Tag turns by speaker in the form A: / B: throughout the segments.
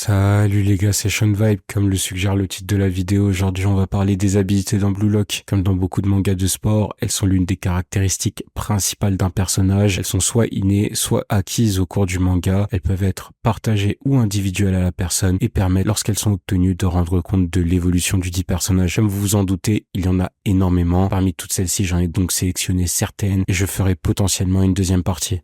A: Salut les gars, c'est Sean Vibe. Comme le suggère le titre de la vidéo, aujourd'hui on va parler des habilités dans Blue Lock. Comme dans beaucoup de mangas de sport, elles sont l'une des caractéristiques principales d'un personnage. Elles sont soit innées, soit acquises au cours du manga. Elles peuvent être partagées ou individuelles à la personne et permettent, lorsqu'elles sont obtenues, de rendre compte de l'évolution du dit personnage. Comme vous vous en doutez, il y en a énormément. Parmi toutes celles-ci, j'en ai donc sélectionné certaines et je ferai potentiellement une deuxième partie.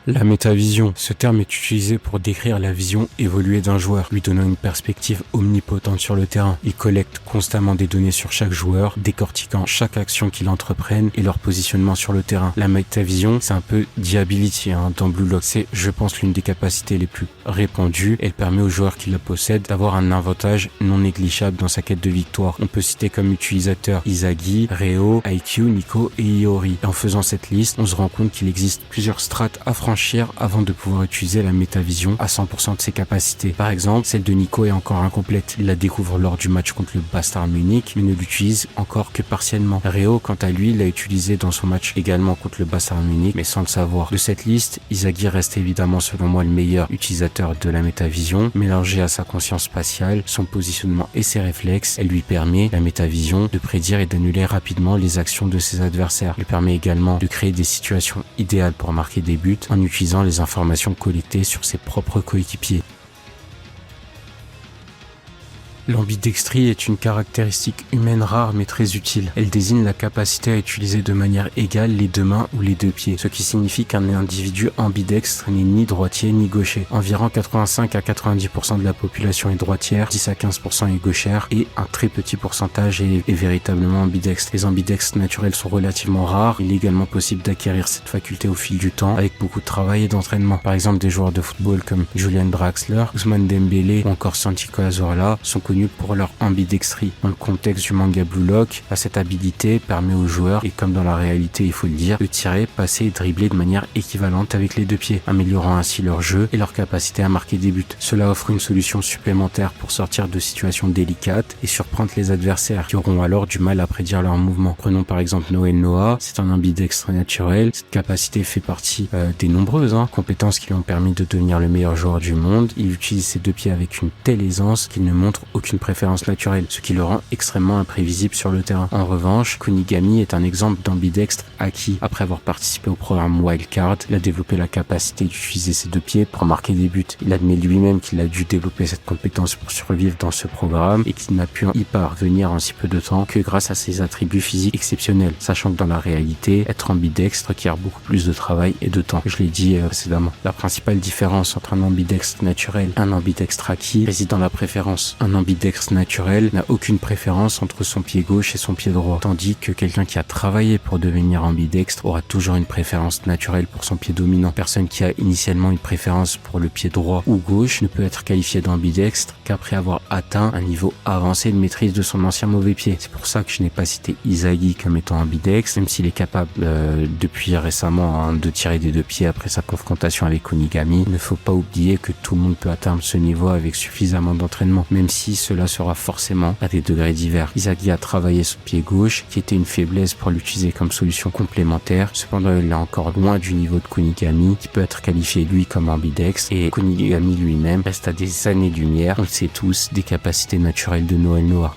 A: La métavision. Ce terme est utilisé pour décrire la vision évoluée d'un joueur, lui donnant une perspective omnipotente sur le terrain. Il collecte constamment des données sur chaque joueur, décortiquant chaque action qu'il entreprenne et leur positionnement sur le terrain. La métavision, c'est un peu The Ability dans Blue Lock. C'est, je pense, l'une des capacités les plus répandues. Elle permet aux joueurs qui la possèdent d'avoir un avantage non négligeable dans sa quête de victoire. On peut citer comme utilisateurs Izagi, Reo, Aikyu, Nico et Iori. Et en faisant cette liste, on se rend compte qu'il existe plusieurs strates à franchir avant de pouvoir utiliser la métavision à 100% de ses capacités. Par exemple, celle de Nico est encore incomplète. Il la découvre lors du match contre le Bastard Munich, mais ne l'utilise encore que partiellement. Reo, quant à lui, l'a utilisé dans son match également contre le Bastard Munich, mais sans le savoir. De cette liste, Izagi reste évidemment selon moi le meilleur utilisateur de la métavision. Mélangée à sa conscience spatiale, son positionnement et ses réflexes, elle lui permet, la métavision, de prédire et d'annuler rapidement les actions de ses adversaires. Elle permet également de créer des situations idéales pour marquer des buts en utilisant les informations collectées sur ses propres coéquipiers. L'ambidextrie est une caractéristique humaine rare mais très utile. Elle désigne la capacité à utiliser de manière égale les deux mains ou les deux pieds, ce qui signifie qu'un individu ambidextre n'est ni droitier ni gaucher. Environ 85 à 90% de la population est droitière, 10 à 15% est gauchère et un très petit pourcentage est véritablement ambidextre. Les ambidextres naturels sont relativement rares. Il est également possible d'acquérir cette faculté au fil du temps avec beaucoup de travail et d'entraînement. Par exemple, des joueurs de football comme Julian Draxler, Ousmane Dembélé ou encore Santi Cazorla sont connus pour leur ambidextrie. Dans le contexte du manga Blue Lock, cette habilité permet aux joueurs, et comme dans la réalité il faut le dire, de tirer, passer et dribbler de manière équivalente avec les deux pieds, améliorant ainsi leur jeu et leur capacité à marquer des buts. Cela offre une solution supplémentaire pour sortir de situations délicates et surprendre les adversaires qui auront alors du mal à prédire leurs mouvements. Prenons par exemple Noel Noah, c'est un ambidextre naturel. Cette capacité fait partie des nombreuses compétences qui lui ont permis de devenir le meilleur joueur du monde. Il utilise ses deux pieds avec une telle aisance qu'il ne montre aucune préférence naturelle, ce qui le rend extrêmement imprévisible sur le terrain. En revanche, Kunigami est un exemple d'ambidextre acquis. Après avoir participé au programme Wildcard, il a développé la capacité d'utiliser ses deux pieds pour marquer des buts. Il admet lui-même qu'il a dû développer cette compétence pour survivre dans ce programme et qu'il n'a pu y parvenir en si peu de temps que grâce à ses attributs physiques exceptionnels, sachant que dans la réalité, être ambidextre requiert beaucoup plus de travail et de temps. Je l'ai dit précédemment. La principale différence entre un ambidextre naturel et un ambidextre acquis réside dans la préférence. Un ambidextre naturel n'a aucune préférence entre son pied gauche et son pied droit, tandis que quelqu'un qui a travaillé pour devenir ambidextre aura toujours une préférence naturelle pour son pied dominant. Personne qui a initialement une préférence pour le pied droit ou gauche ne peut être qualifié d'ambidextre qu'après avoir atteint un niveau avancé de maîtrise de son ancien mauvais pied. C'est pour ça que je n'ai pas cité Izagi comme étant ambidextre, même s'il est capable depuis récemment de tirer des deux pieds après sa confrontation avec Kunigami. Il ne faut pas oublier que tout le monde peut atteindre ce niveau avec suffisamment d'entraînement, même si cela sera forcément à des degrés divers. Izagi a travaillé son pied gauche, qui était une faiblesse pour l'utiliser comme solution complémentaire. Cependant, il est encore loin du niveau de Kunigami, qui peut être qualifié lui comme ambidextre, et Kunigami lui-même reste à des années-lumière, on le sait tous, des capacités naturelles de Noel Noah.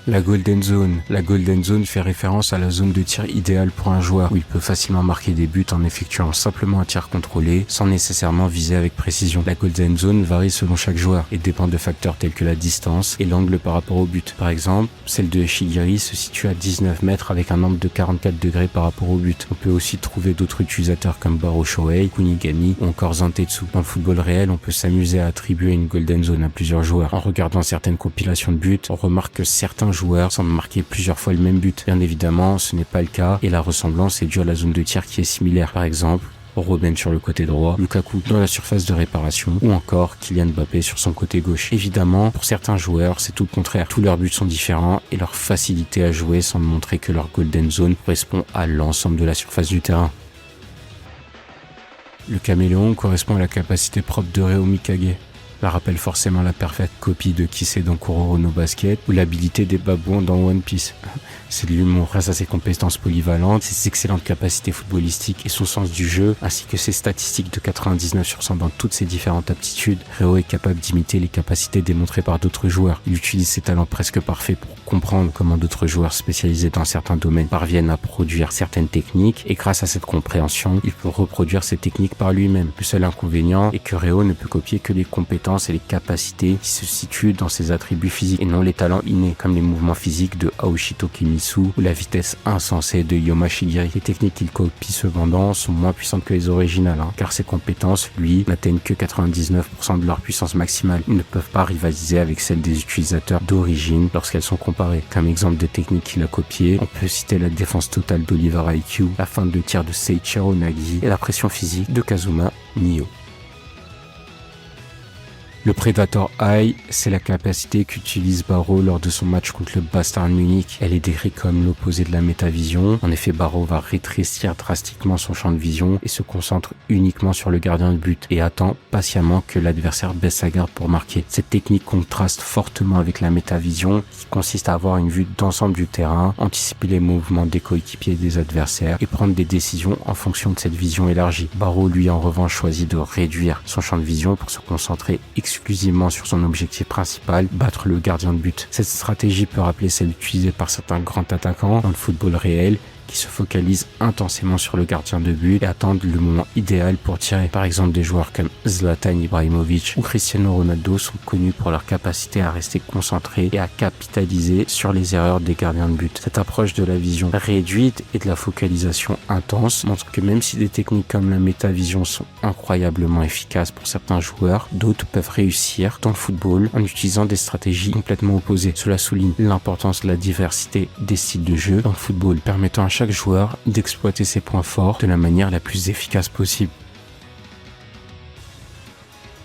A: La Golden Zone. La Golden Zone fait référence à la zone de tir idéale pour un joueur où il peut facilement marquer des buts en effectuant simplement un tir contrôlé sans nécessairement viser avec précision. La Golden Zone varie selon chaque joueur et dépend de facteurs tels que la distance et l'angle par rapport au but. Par exemple, celle de Shigiri se situe à 19 mètres avec un angle de 44 degrés par rapport au but. On peut aussi trouver d'autres utilisateurs comme Baro Shohei, Kunigami ou encore Zantetsu. Dans le football réel, on peut s'amuser à attribuer une Golden Zone à plusieurs joueurs. En regardant certaines compilations de buts, on remarque que certains joueurs semblent marquer plusieurs fois le même but. Bien évidemment, ce n'est pas le cas et la ressemblance est due à la zone de tir qui est similaire. Par exemple, Robben sur le côté droit, Lukaku dans la surface de réparation ou encore Kylian Mbappé sur son côté gauche. Évidemment, pour certains joueurs, c'est tout le contraire. Tous leurs buts sont différents et leur facilité à jouer semble montrer que leur Golden Zone correspond à l'ensemble de la surface du terrain. Le caméléon correspond à la capacité propre de Reo Mikage. la rappelle forcément la parfaite copie de Kisei dans Kuroro no Basket ou l'habilité des babouins dans One Piece. C'est de l'humour. Grâce à ses compétences polyvalentes, ses excellentes capacités footballistiques et son sens du jeu, ainsi que ses statistiques de 99 sur 100 dans toutes ses différentes aptitudes, Reo est capable d'imiter les capacités démontrées par d'autres joueurs. Il utilise ses talents presque parfaits pour comprendre comment d'autres joueurs spécialisés dans certains domaines parviennent à produire certaines techniques, et grâce à cette compréhension, il peut reproduire ces techniques par lui-même. Le seul inconvénient est que Reo ne peut copier que les compétences et les capacités qui se situent dans ses attributs physiques et non les talents innés, comme les mouvements physiques de Aoshito Kimitsu ou la vitesse insensée de Yoma Shigiri. Les techniques qu'il copie cependant sont moins puissantes que les originales, car ses compétences, lui, n'atteignent que 99% de leur puissance maximale. Ils ne peuvent pas rivaliser avec celles des utilisateurs d'origine lorsqu'elles sont comparées. Comme exemple des techniques qu'il a copiées, on peut citer la défense totale d'Oliver Aikyu, la feinte de tir de Seiichiro Nagi et la pression physique de Kazuma Nio. Le Predator Eye, c'est la capacité qu'utilise Barrow lors de son match contre le Bayern Munich. Elle est décrite comme l'opposé de la métavision. En effet, Barrow va rétrécir drastiquement son champ de vision et se concentre uniquement sur le gardien de but et attend patiemment que l'adversaire baisse sa garde pour marquer. Cette technique contraste fortement avec la métavision qui consiste à avoir une vue d'ensemble du terrain, anticiper les mouvements des coéquipiers et des adversaires et prendre des décisions en fonction de cette vision élargie. Barrow, lui, en revanche, choisit de réduire son champ de vision pour se concentrer exclusivement sur son objectif principal, battre le gardien de but. Cette stratégie peut rappeler celle utilisée par certains grands attaquants dans le football réel qui se focalisent intensément sur le gardien de but et attendent le moment idéal pour tirer. Par exemple, des joueurs comme Zlatan Ibrahimovic ou Cristiano Ronaldo sont connus pour leur capacité à rester concentrés et à capitaliser sur les erreurs des gardiens de but. Cette approche de la vision réduite et de la focalisation intense montre que même si des techniques comme la métavision sont incroyablement efficaces pour certains joueurs, d'autres peuvent réussir dans le football en utilisant des stratégies complètement opposées. Cela souligne l'importance de la diversité des styles de jeu dans le football, permettant à chaque joueur d'exploiter ses points forts de la manière la plus efficace possible.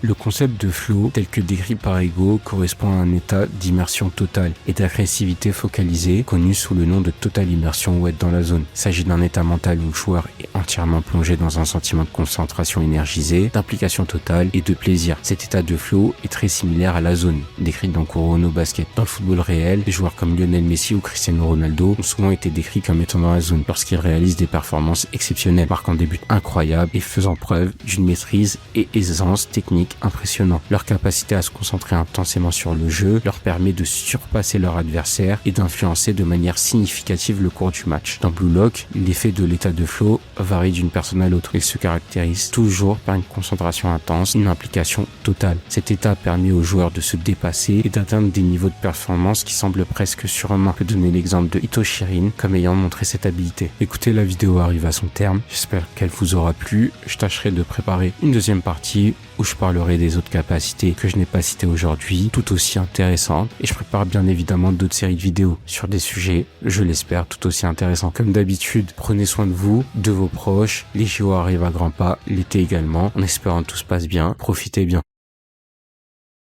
A: Le concept de flow, tel que décrit par Ego, correspond à un état d'immersion totale et d'agressivité focalisée, connu sous le nom de totale immersion ou être dans la zone. Il s'agit d'un état mental où le joueur est entièrement plongé dans un sentiment de concentration énergisée, d'implication totale et de plaisir. Cet état de flow est très similaire à la zone, décrite dans Kuroro no Basket. Dans le football réel, des joueurs comme Lionel Messi ou Cristiano Ronaldo ont souvent été décrits comme étant dans la zone lorsqu'ils réalisent des performances exceptionnelles, marquant des buts incroyables et faisant preuve d'une maîtrise et aisance technique impressionnant. Leur capacité à se concentrer intensément sur le jeu leur permet de surpasser leur adversaire et d'influencer de manière significative le cours du match. Dans Blue Lock, l'effet de l'état de flow varie d'une personne à l'autre. Il se caractérise toujours par une concentration intense, une implication totale. Cet état permet aux joueurs de se dépasser et d'atteindre des niveaux de performance qui semblent presque surhumains. Je peux donner l'exemple de Ito Shirin comme ayant montré cette habilité. Écoutez, la vidéo arrive à son terme. J'espère qu'elle vous aura plu. Je tâcherai de préparer une deuxième partie où je parlerai des autres capacités que je n'ai pas citées aujourd'hui, tout aussi intéressantes, et je prépare bien évidemment d'autres séries de vidéos sur des sujets, je l'espère, tout aussi intéressants. Comme d'habitude, prenez soin de vous, de vos proches, les JO arrivent à grands pas, l'été également, en espérant que tout se passe bien, profitez bien.